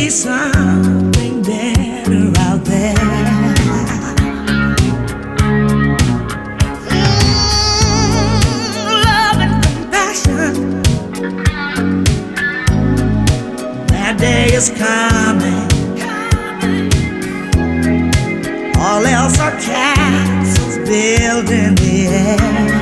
be something better out there. Love and compassion, that day is coming. All else are castles built in the air.